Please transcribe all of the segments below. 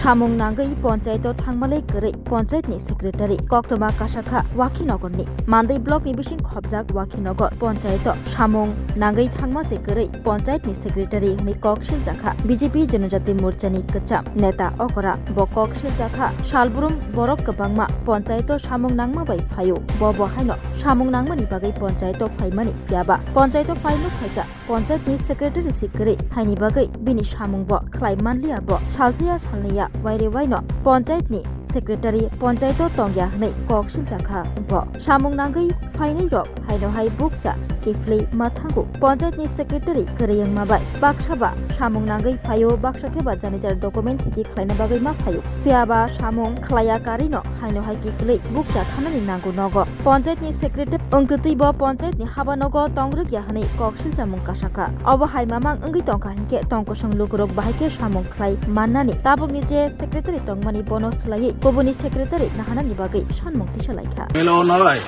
samung nangai panchayat thangmalai korei panchayat ni secretary koktoma kasakha Wakhinogor ni Mandai block ni bising khobjak Wakhinogor panchayat samung nangai thangma se korei panchayat ni secretary ni kokshil jakha BJP Janojati Morcha ni kacham neta okora bo kokshil jakha salburum borok kabangma panchayat samung nangma bai phayo bo haino samung nangma ni bagai panchayat phaimani fiaba panchayat phaino phaika panchayat ni secretary sikre haini bagai bini samung bo khlai manliya bo saljiya salniya waire waino panchayat ni secretary panchayat tongya hnei kokshil jakha bo samung nangai phainai rok haino hai bukcha kiflei mathangu panchayat ni secretary koreyang mabai baksaba samung nangai phayo baksake ba janijar document thiti khlaina bagai ma phayo fiaba samung khlaya karino haino hai kiflei bukcha thanani nangu nogo panchayat ni secretary ongtutui bo panchayat ni habanogo tongrogya hnei kokshil jamung kasaka obo hai mamang ongi tongka hinke tongkosong lukurok bahaike samung khlai mannani tabukni je secretary tongmani bono slai kobuni secretary nahanani bagai sanmukti salaikha মেলাও নয়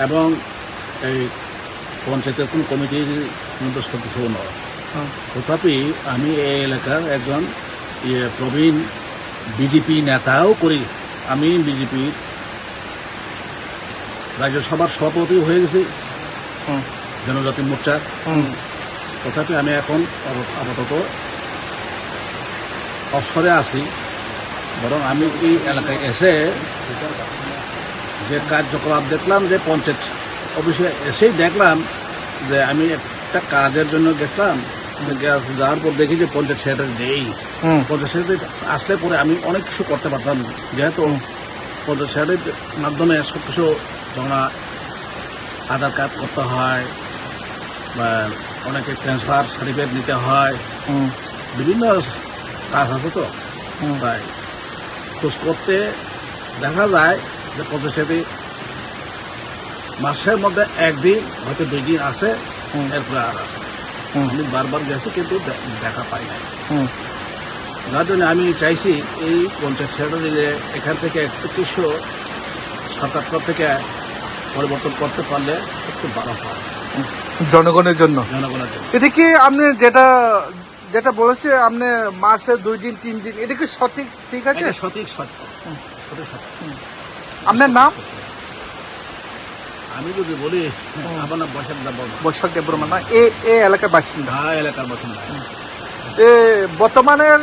এবং এই পঞ্চায়েতের কোন কমিটির মধ্যে সদস্য নয় তথাপি আমি এই এলাকার একজন প্রবীণ বিজেপি নেতাও করি আমি বিজেপি রাজ্যসভার সভাপতি হয়ে গেছি জনজাতি মোর্চার তথাপি আমি এখন আপাতত অবসরে আছি বরং আমি এই এলাকায় এসে যে কার্যকলাপ দেখলাম যে পঞ্চায়েত অফিসে এসেই দেখলাম যে আমি একটা কাজের জন্য গেছিলাম যাওয়ার পর দেখি যে পঞ্চায়েত সেক্রেটারি নেই পঞ্চায়েত সেক্রেটারি আসলে পরে আমি অনেক কিছু করতে পারতাম যেহেতু পঞ্চায়েত সেক্রেটারির মাধ্যমে সব কিছু তোমরা আধার কার্ড করতে হয় বা অনেকে ট্রান্সফার সার্টিফিকেট নিতে হয় বিভিন্ন কাজ আছে তো তাই খোঁজ করতে দেখা যায় যে পঞ্চায়েত সেক্রেটারি মাসের মধ্যে একদিন হয়তো 2 দিন আসে এরপরে আর আসে আমি বারবার গেছি কিন্তু দেখা পাই না যার জন্য আমি চাইছি এই পঞ্চায়েত সেক্রেটারি এখান থেকে একটু কিছু সরকার থেকে পরিবর্তন করতে পারলে একটু ভালো হয় জনগণের জন্য এটা কি আপনি যেটা বলেছে আপনি মাসে 2 দিন 3 দিন এটা কি সঠিক ঠিক আছে সঠিক আপনার নাম আমি যদি বলি আমার নাম বৈশাখ দেববর্মা না এই এলাকার বাসিন্দা এলাকার বাসিন্দা বর্তমানের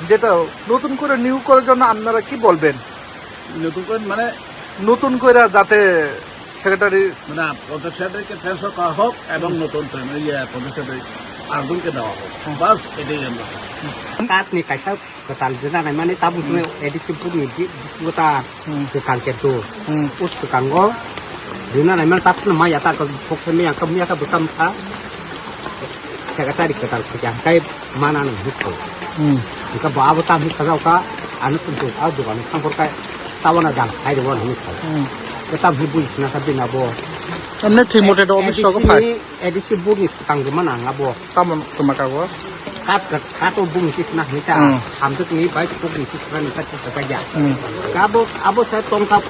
যেটা নতুন করে নিয়োগ করার জন্য আপনারা কি বলবেন নতুন করে মানে নতুন করে যাতে সেক্রেটারি মানে পঞ্চায়েত সেক্রেটারিকে ট্রান্সফার করা হোক এবং নতুন পঞ্চায়েত সেক্রেটারি আরেকজনকে দেওয়া হোক বাস এটাই আমরা Ni kaisa ketal jena na mane tabu tume edisi puni di kota se kanker tu us ke kango jena na mane tapu ma ya ta ko pokse me yang kam ya ka butam tha sekretari ketal kerja kai mana ni hukko ka ba ba tam hi ka ka anu tu a du kan sang por kai tawana dang hai de won hi ka ka tam hi bui na ka bina bo এমনি ঠিক মতে office সব পাই edisi puni kang de mana ngabo কামন তোমাকা গো kato bung kisna nita amtuk ni baik puk ni kisna nita saja abo saya tongkap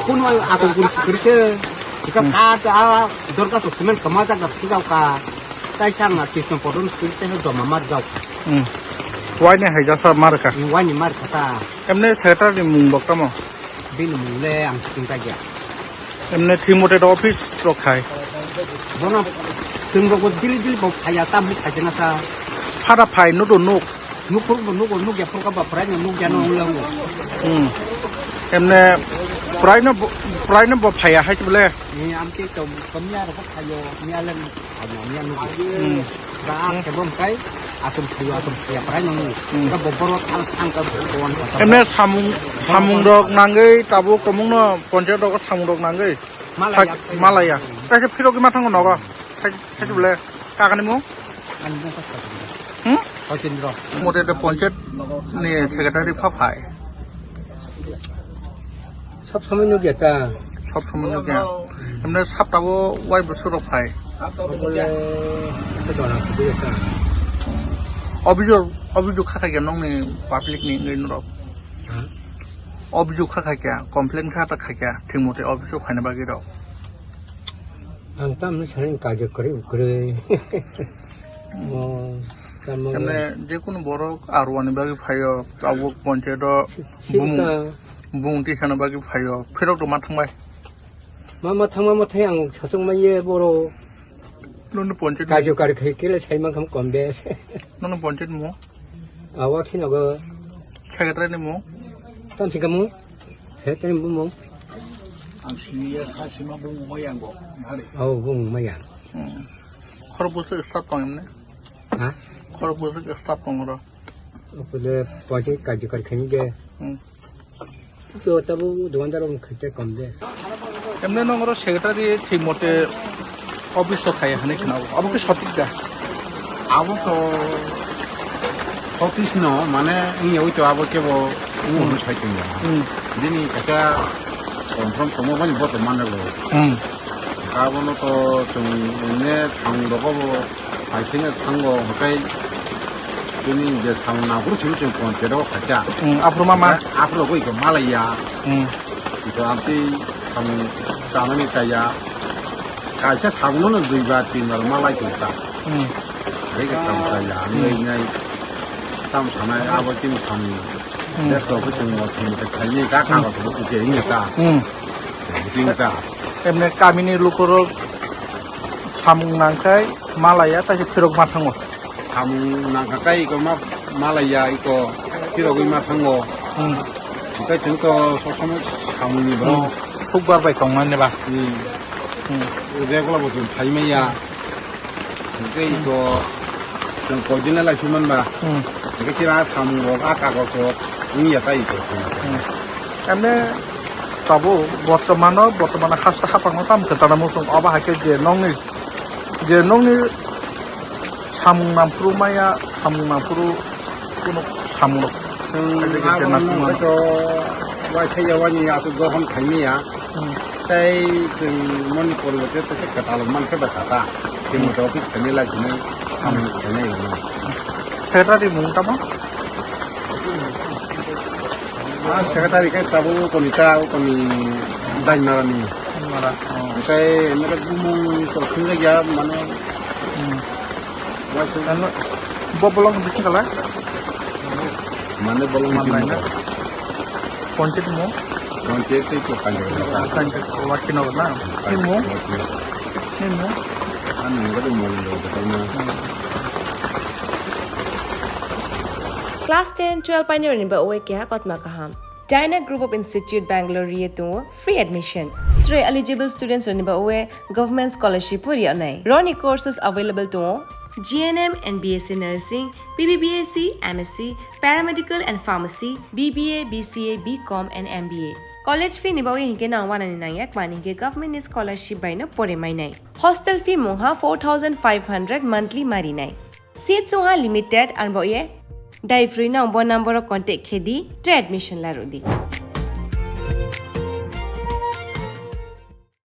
pun aku pun kerja kita kata dorka tu semen kemata kat kita ka tai sang kisna podon kita he doma mat jauh ওয়াইনে হাইজাসা মারকা wani mar kata এমনি secretary মুং বক্তামো bin mule am tingka ja এমনি ঠিক মতে office রখাই bono tunggu ko dili bau kaya tabu kajana sa ফাটা ফাই নতুন nook nuk ya pun ka ba pranya nuk ya no ulang এমনি প্রায় না ফাইয়া হাই বলে ni am ke to kamya ro ka kayo ni alam anya nuk ba ke bom kai atum ya pranya nuk ka boboro ang ka bon এমনি সামুং rock নাঙ্গৈ তাবো কমুং ন panchayat rock সামুং rock নাঙ্গৈ Malaya তাইছে ফিরকি মাথাঙ্গ নগ তাইছে বলে কাকানি মু Cendro. মতে পঞ্চায়েত নি secretary ফাফাই সব সময় নু গেতা সব সময় কে এমনি সাপটাবো ওয়াই বছর ফাই বলে সেদনা গেতা অভিযোগ খাখাই কে নং নি পাবলিক নি নরক অভিযোগ খাখাই কে কমপ্লেন খাটা খাইকে ঠিক মতে অভিযোগ খাইনা বাকি রক আনতাম না সারেন কাজ করে এমনি যে কোনো বড় আর ওয়ানি বাকি ফাইও তাবো পঞ্চায়েত বুং টিসানো বাকি ফাইও ফেরক তো মা থাंबाय मा थांबाथाय आं साथंमायो बर' नोंनो पঞ্চায়েत काजोकारि खेले साइमा खम कम दे नोंनो पঞ্চায়েत मु आवा खिनागो सेक्रेटारि मु तामसिगामु सेक्रेटारि मु आं सिनिया सासिमा बुंबाय आंबो मारै औ बुं माया खरबुसो स्टाफ दं एमने हा खरबुसो स्टाफ दं र ओपले पॉइंट काजोकारि खेनि दे तो तब दुकानदार खते कम दे एमने नंगर सेक्रेटारि ठीक मते अफिस थायो हाने खोनाबो अब के सঠিক दा आबो तो ऑफिस न माने इयाव तो आबो केबो उन साइटिं दा दिनि एका कन्फर्म तमो बानि बत मानलो गाबोनो तो जों ने थांदोगबो आइथिंगे थांगो हकाय दिनि जे थांनागो सिम जों पन्चायतआव खाजा आफ्रो मा आफ्रो गइको मालाया इको आमति थां जानानै थाया कायसा थांनोनो दुइबा तिनबार मालाय गइता बेगे थां थाया नै थाम थानाय आबो तिन थां देसखौ जों थिननिफ्राय थायनि गा कागजखौ उकेयनि दा दिंता एमने गामिनि लोकर सामुं नांखाय मालाया तासे फेरक मा थाङो सामुं नांखाय इको मालाया इको फेरक मा थाङो ओमफ्राय जोंथ' ससम सामुंनि ब्र फुगबार बाय दंनानैबा रेगुलार जों थाइमैया ओमफ्राय इको जों कदिना लाखिमोनबा इको किरा सामुं आ कागजखौ इया ताइको एमने ताबो बर्तमान हास्ता हापांनो ताम खोताना मोसं अबा हाके जे नंनि सामुं नामफ्रु माया सामुं नामफ्रु कोनो सामुं तो वाइथायावानि आतु गहन थाइमैया ताइ जों मणिपुर बते तसे कताल मानखे बाता जों टपिक थाइनै लागिनै सामुं थाइनै सेक्रेटारि मुं तामा सेक्रेटारि काय ताबो कनिता कनि दाइनारानि मारा ओमफ्राय मेरे बुमुं सरथिं जायगा माने बबलং बिथिं काला माने बलं मानलायना पঞ্চায়েत मु पञ्चायत तो पঞ্চায়েत वाकिनो ना मु आं नंगौ मोलो Class 10, 12 pioneer ni ba owe kya kotma kaham. Dyna Group of Institute Bangalore ye to free admission. 3 eligible students ni ba owe government scholarship puri anai. Roni courses available to GNM and BSc Nursing, BBBSc, MSc, Paramedical and Pharmacy, BBA, BCA, BCom and MBA. College fee ni ba owe hinke na wana ni na yak mani ke government scholarship by na pore mai nai. Hostel fee moha 4500 monthly mari nai. Seats moha limited and ba oye Dai free na number contact khedi admission la rodi.